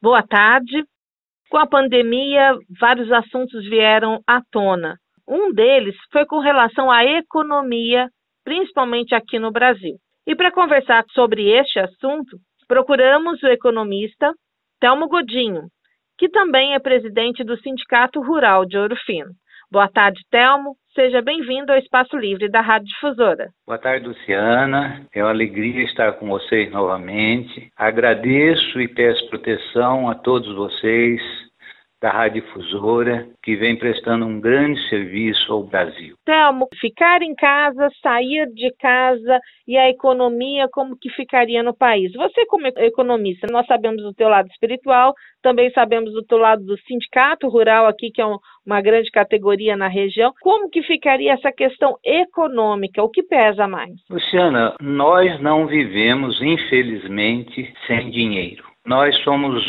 Boa tarde. Com a pandemia, vários assuntos vieram à tona. Um deles foi com relação à economia, principalmente aqui no Brasil. E para conversar sobre este assunto, procuramos o economista Telmo Godinho, que também é presidente do Sindicato Rural de Ouro Fino. Boa tarde, Telmo. Seja bem-vindo ao Espaço Livre da Rádio Difusora. Boa tarde, Luciana. É uma alegria estar com vocês novamente. Agradeço e peço proteção a todos vocês da Rádio Difusora, que vem prestando um grande serviço ao Brasil. Telmo, ficar em casa, sair de casa e a economia, como que ficaria no país? Você, como economista, nós sabemos do teu lado espiritual, também sabemos do teu lado do sindicato rural aqui, que é uma grande categoria na região. Como que ficaria essa questão econômica? O que pesa mais? Luciana, nós não vivemos, infelizmente, sem dinheiro. Nós somos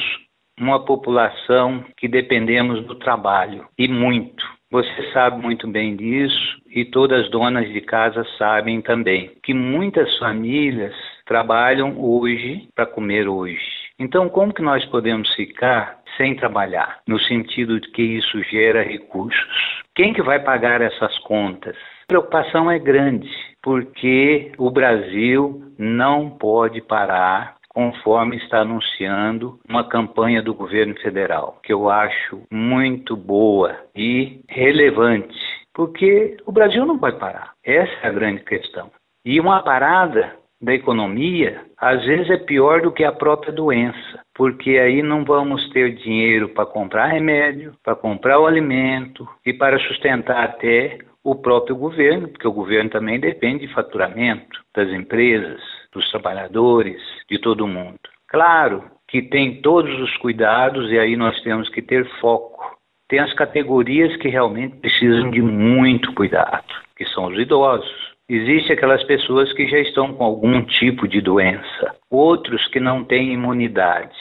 uma população que dependemos do trabalho, e muito. Você sabe muito bem disso, e todas as donas de casa sabem também, que muitas famílias trabalham hoje para comer hoje. Então, como que nós podemos ficar sem trabalhar? No sentido de que isso gera recursos. Quem que vai pagar essas contas? A preocupação é grande, porque o Brasil não pode parar, conforme está anunciando uma campanha do governo federal, que eu acho muito boa e relevante, porque o Brasil não vai parar. Essa é a grande questão. E uma parada da economia, às vezes é pior do que a própria doença, porque aí não vamos ter dinheiro para comprar remédio, para comprar o alimento e para sustentar até o próprio governo, porque o governo também depende de faturamento das empresas, dos trabalhadores, de todo mundo. Claro que tem todos os cuidados e aí nós temos que ter foco. Tem as categorias que realmente precisam de muito cuidado, que são os idosos. Existem aquelas pessoas que já estão com algum tipo de doença, outros que não têm imunidade.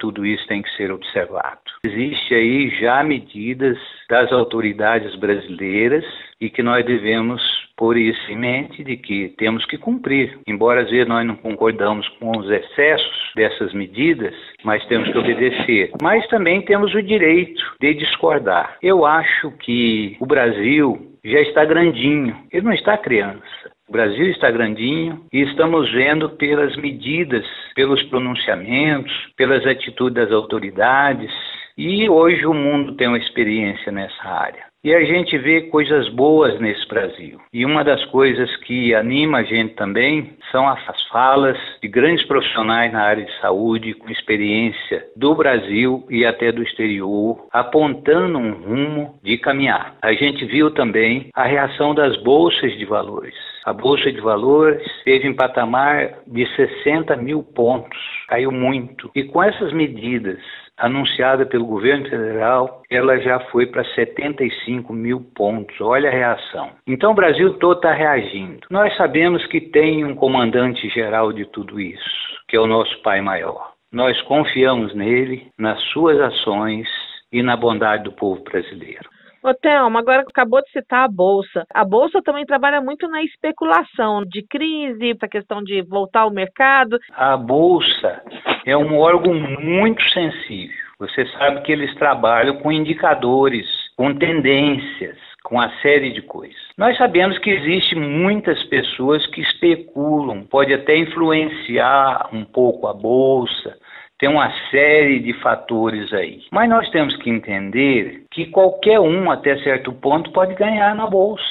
Tudo isso tem que ser observado. Existe aí já medidas das autoridades brasileiras e que nós devemos pôr isso em mente de que temos que cumprir. Embora às vezes nós não concordamos com os excessos dessas medidas, mas temos que obedecer. Mas também temos o direito de discordar. Eu acho que o Brasil já está grandinho, ele não está criança. O Brasil está grandinho e estamos vendo pelas medidas, pelos pronunciamentos, pelas atitudes das autoridades. E hoje o mundo tem uma experiência nessa área. E a gente vê coisas boas nesse Brasil. E uma das coisas que anima a gente também são as falas de grandes profissionais na área de saúde, com experiência do Brasil e até do exterior, apontando um rumo de caminhar. A gente viu também a reação das bolsas de valores. A Bolsa de Valores esteve em patamar de 60 mil pontos, caiu muito. E com essas medidas anunciada pelo governo federal, ela já foi para 75 mil pontos. Olha a reação. Então o Brasil todo está reagindo. Nós sabemos que tem um comandante geral de tudo isso, que é o nosso Pai Maior. Nós confiamos nele, nas suas ações e na bondade do povo brasileiro. Ô, Telmo, agora acabou de citar a Bolsa. A Bolsa também trabalha muito na especulação de crise, para a questão de voltar ao mercado. A Bolsa é um órgão muito sensível. Você sabe que eles trabalham com indicadores, com tendências, com uma série de coisas. Nós sabemos que existem muitas pessoas que especulam, pode até influenciar um pouco a Bolsa. Tem uma série de fatores aí. Mas nós temos que entender que qualquer um, até certo ponto, pode ganhar na Bolsa.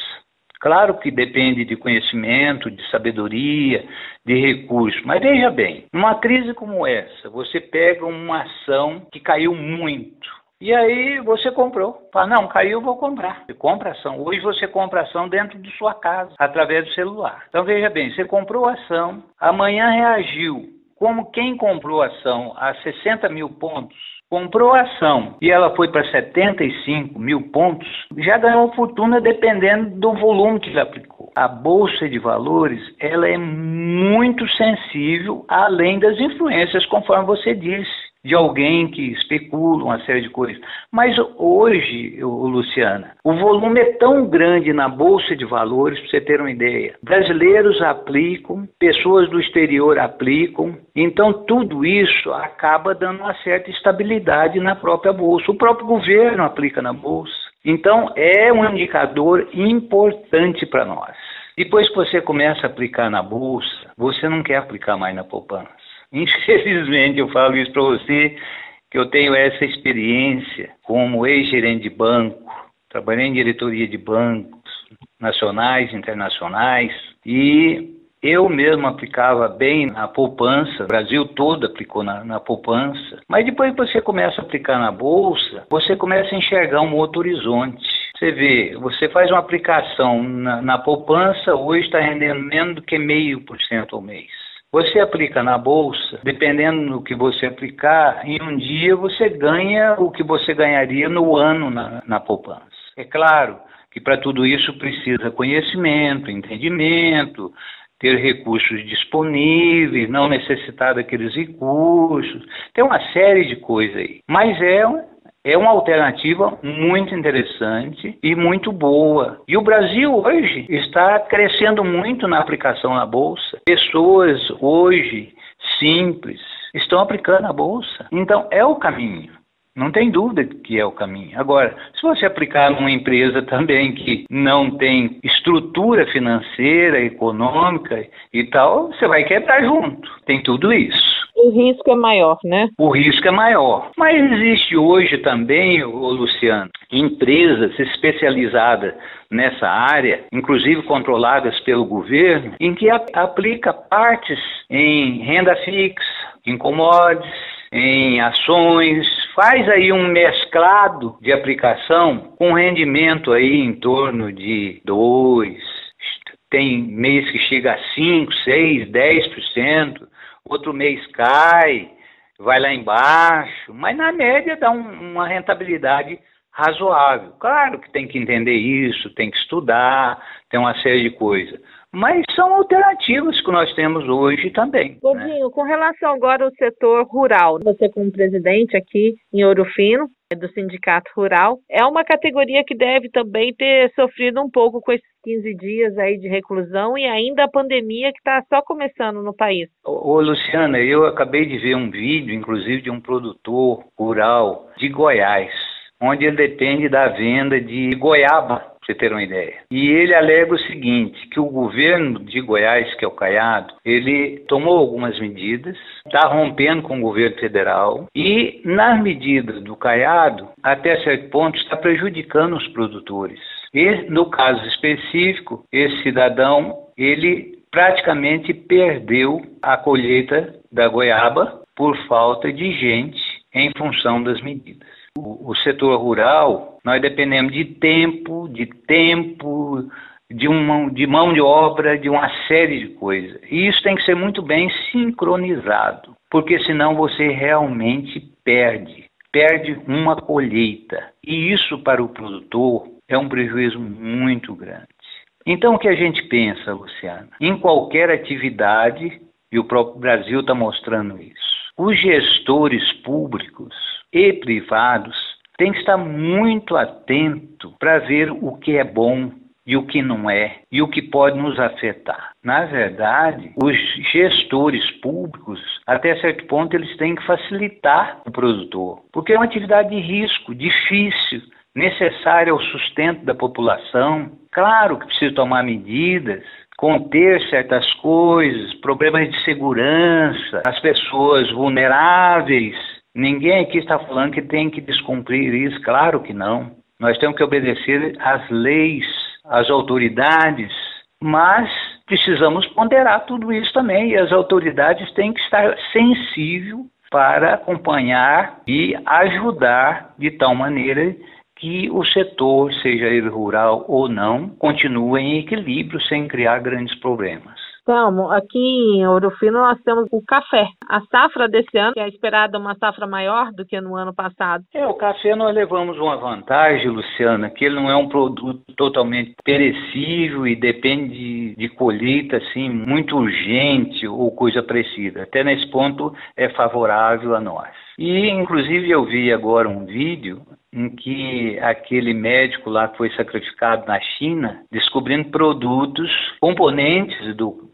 Claro que depende de conhecimento, de sabedoria, de recursos. Mas veja bem, numa crise como essa, você pega uma ação que caiu muito. E aí você comprou. Fala, não, caiu, vou comprar. Você compra ação. Hoje você compra ação dentro de sua casa, através do celular. Então veja bem, você comprou a ação, amanhã reagiu. Como quem comprou a ação a 60 mil pontos, comprou a ação e ela foi para 75 mil pontos, já ganhou fortuna dependendo do volume que ele aplicou. A Bolsa de Valores, ela é muito sensível, além das influências, conforme você disse. de alguém que especula uma série de coisas. Mas hoje, Luciana, o volume é tão grande na Bolsa de Valores, para você ter uma ideia. Brasileiros aplicam, pessoas do exterior aplicam, então tudo isso acaba dando uma certa estabilidade na própria Bolsa. O próprio governo aplica na Bolsa. Então é um indicador importante para nós. Depois que você começa a aplicar na Bolsa, você não quer aplicar mais na poupança. Infelizmente, eu falo isso para você, que eu tenho essa experiência como ex-gerente de banco, trabalhei em diretoria de bancos nacionais, internacionais, e eu mesmo aplicava bem na poupança, o Brasil todo aplicou na poupança, mas depois que você começa a aplicar na Bolsa, você começa a enxergar um outro horizonte. Você vê, você faz uma aplicação na poupança, hoje está rendendo menos do que 0,5% ao mês. Você aplica na Bolsa, dependendo do que você aplicar, em um dia você ganha o que você ganharia no ano na poupança. É claro que para tudo isso precisa conhecimento, entendimento, ter recursos disponíveis, não necessitar daqueles recursos, tem uma série de coisas aí. Mas é uma alternativa muito interessante e muito boa. E o Brasil hoje está crescendo muito na aplicação na Bolsa. Pessoas hoje simples estão aplicando a Bolsa. Então é o caminho. Não tem dúvida que é o caminho. Agora, se você aplicar numa empresa também que não tem estrutura financeira, econômica e tal, você vai quebrar junto. Tem tudo isso. O risco é maior, né? O risco é maior. Mas existe hoje também, Luciano, empresas especializadas nessa área, inclusive controladas pelo governo, em que aplica partes em renda fixa, em commodities, em ações, faz aí um mesclado de aplicação com rendimento aí em torno de 2%, tem mês que chega a 5%, 6%, 10%, outro mês cai, vai lá embaixo, mas na média dá uma rentabilidade razoável. Claro que tem que entender isso, tem que estudar, tem uma série de coisas. Mas são alternativas que nós temos hoje também. Godinho, com relação agora ao setor rural, você como presidente aqui em Ouro Fino, do Sindicato Rural, é uma categoria que deve também ter sofrido um pouco com esses 15 dias aí de reclusão e ainda a pandemia que está só começando no país. Ô Luciana, eu acabei de ver um vídeo, inclusive, de um produtor rural de Goiás, onde ele depende da venda de goiaba, para você ter uma ideia. E ele alega o seguinte, que o governo de Goiás, que é o Caiado, ele tomou algumas medidas, está rompendo com o governo federal e, nas medidas do Caiado, até certo ponto, está prejudicando os produtores. E, no caso específico, esse cidadão, ele praticamente perdeu a colheita da goiaba por falta de gente em função das medidas. O setor rural, nós dependemos de tempo, de mão de obra, de uma série de coisas. E isso tem que ser muito bem sincronizado, porque senão você realmente perde uma colheita. E isso para o produtor é um prejuízo muito grande. Então o que a gente pensa, Luciana? Em qualquer atividade, e o próprio Brasil está mostrando isso, os gestores públicos e privados têm que estar muito atentos para ver o que é bom e o que não é, e o que pode nos afetar. Na verdade, os gestores públicos, até certo ponto, eles têm que facilitar o produtor, porque é uma atividade de risco, difícil, necessária ao sustento da população. Claro que precisa tomar medidas, conter certas coisas, problemas de segurança, as pessoas vulneráveis. Ninguém aqui está falando que tem que descumprir isso, claro que não. Nós temos que obedecer às leis, às autoridades, mas precisamos ponderar tudo isso também, e as autoridades têm que estar sensíveis para acompanhar e ajudar de tal maneira que o setor, seja ele rural ou não, continue em equilíbrio sem criar grandes problemas. Telmo, aqui em Ouro Fino nós temos o café. A safra desse ano é esperada uma safra maior do que no ano passado. O café nós levamos uma vantagem, Luciana, que ele não é um produto totalmente perecível e depende de colheita assim muito urgente ou coisa parecida. Até nesse ponto é favorável a nós. E inclusive eu vi agora um vídeo em que aquele médico lá que foi sacrificado na China, descobrindo produtos, componentes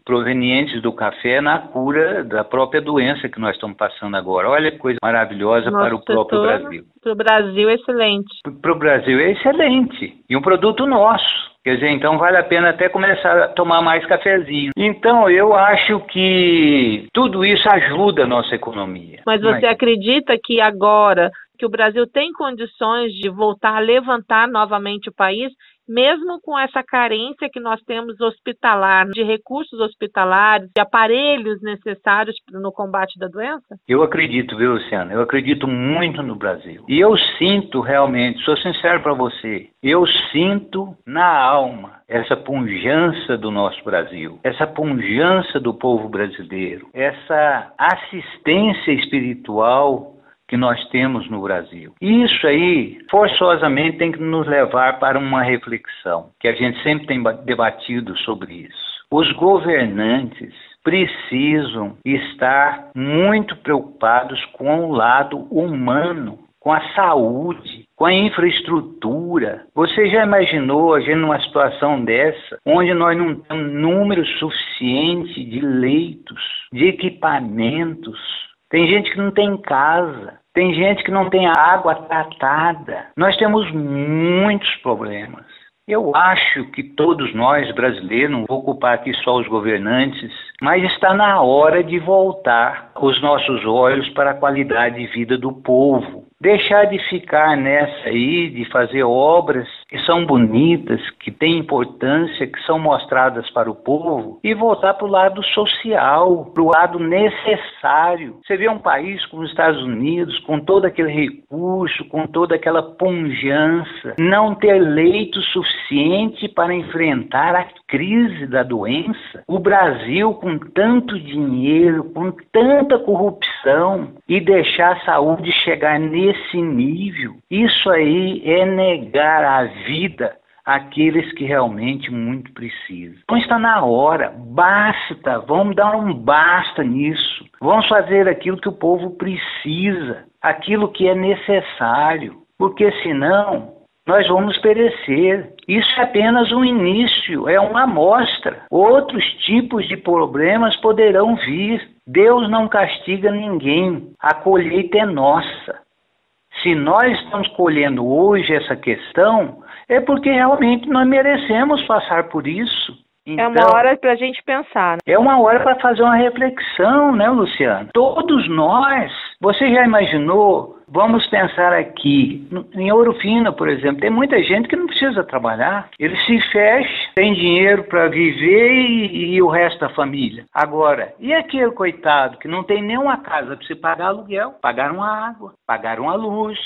provenientes do café na cura da própria doença que nós estamos passando agora. Olha que coisa maravilhosa para o próprio Brasil. Para o Brasil, excelente. Para o Brasil é excelente. E um produto nosso. Quer dizer, então vale a pena até começar a tomar mais cafezinho. Então, eu acho que tudo isso ajuda a nossa economia. Mas você acredita que agora que o Brasil tem condições de voltar a levantar novamente o país, mesmo com essa carência que nós temos hospitalar, de recursos hospitalares, de aparelhos necessários no combate da doença? Eu acredito, viu, Luciana? Eu acredito muito no Brasil. E eu sinto realmente, sou sincero para você, eu sinto na alma essa pujança do nosso Brasil, essa pujança do povo brasileiro, essa assistência espiritual que nós temos no Brasil. Isso aí, forçosamente, tem que nos levar para uma reflexão, que a gente sempre tem debatido sobre isso. Os governantes precisam estar muito preocupados com o lado humano, com a saúde, com a infraestrutura. Você já imaginou a gente numa situação dessa, onde nós não temos número suficiente de leitos, de equipamentos? Tem gente que não tem casa, tem gente que não tem água tratada. Nós temos muitos problemas. Eu acho que todos nós brasileiros, não vou culpar aqui só os governantes, mas está na hora de voltar os nossos olhos para a qualidade de vida do povo. Deixar de ficar nessa aí, de fazer obras que são bonitas, que têm importância, que são mostradas para o povo, e voltar para o lado social, para o lado necessário. Você vê um país como os Estados Unidos, com todo aquele recurso, com toda aquela pujança, não ter leito suficiente para enfrentar a crise da doença. O Brasil, com tanto dinheiro, com tanta corrupção, e deixar a saúde chegar nesse nível, isso aí é negar a vida àqueles que realmente muito precisam. Então está na hora, basta, vamos dar um basta nisso, vamos fazer aquilo que o povo precisa, aquilo que é necessário, porque senão nós vamos perecer. Isso é apenas um início, é uma amostra. Outros tipos de problemas poderão vir. Deus não castiga ninguém, a colheita é nossa. Se nós estamos colhendo hoje essa questão, é porque realmente nós merecemos passar por isso. Então, é uma hora para a gente pensar. É uma hora para fazer uma reflexão, né, Luciano? Todos nós, você já imaginou, vamos pensar aqui, em Ouro Fino, por exemplo, tem muita gente que não precisa trabalhar, ele se fecha, tem dinheiro para viver e o resto da família. Agora, e aquele coitado que não tem nenhuma casa para se pagar aluguel, pagar uma água, pagar uma luz?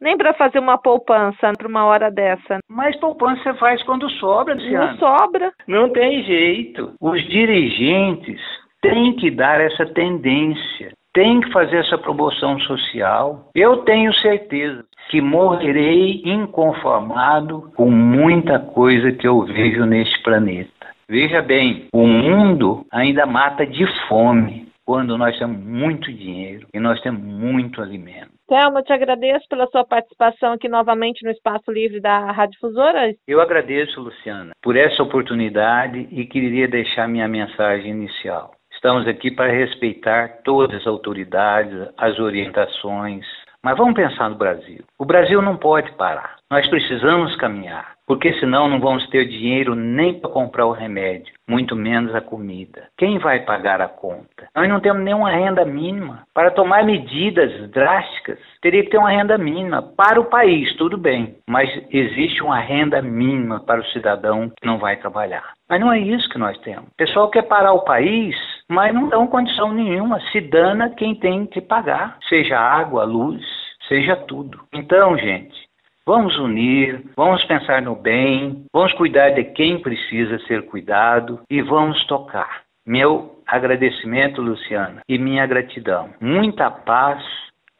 Nem para fazer uma poupança para uma hora dessa. Mas poupança você faz quando sobra, Luciano. Não sobra. Não tem jeito. Os dirigentes têm que dar essa tendência, têm que fazer essa promoção social. Eu tenho certeza que morrerei inconformado com muita coisa que eu vejo neste planeta. Veja bem, o mundo ainda mata de fome quando nós temos muito dinheiro e nós temos muito alimento. Telmo, eu te agradeço pela sua participação aqui novamente no Espaço Livre da Rádio Difusora. Eu agradeço, Luciana, por essa oportunidade e queria deixar minha mensagem inicial. Estamos aqui para respeitar todas as autoridades, as orientações, mas vamos pensar no Brasil. O Brasil não pode parar. Nós precisamos caminhar, porque senão não vamos ter dinheiro nem para comprar o remédio, muito menos a comida. Quem vai pagar a conta? Nós não temos nenhuma renda mínima. Para tomar medidas drásticas, teria que ter uma renda mínima para o país, tudo bem, mas existe uma renda mínima para o cidadão que não vai trabalhar. Mas não é isso que nós temos. O pessoal quer parar o país, mas não dão condição nenhuma. Se dana quem tem que pagar, seja água, luz, seja tudo. Então, gente, vamos unir, vamos pensar no bem, vamos cuidar de quem precisa ser cuidado e vamos tocar. Meu agradecimento, Luciana, e minha gratidão. Muita paz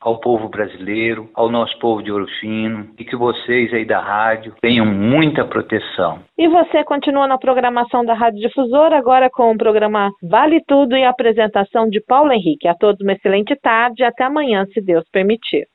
ao povo brasileiro, ao nosso povo de Ouro Fino, e que vocês aí da rádio tenham muita proteção. E você continua na programação da Rádio Difusora, agora com o programa Vale Tudo e a apresentação de Paulo Henrique. A todos uma excelente tarde e até amanhã, se Deus permitir.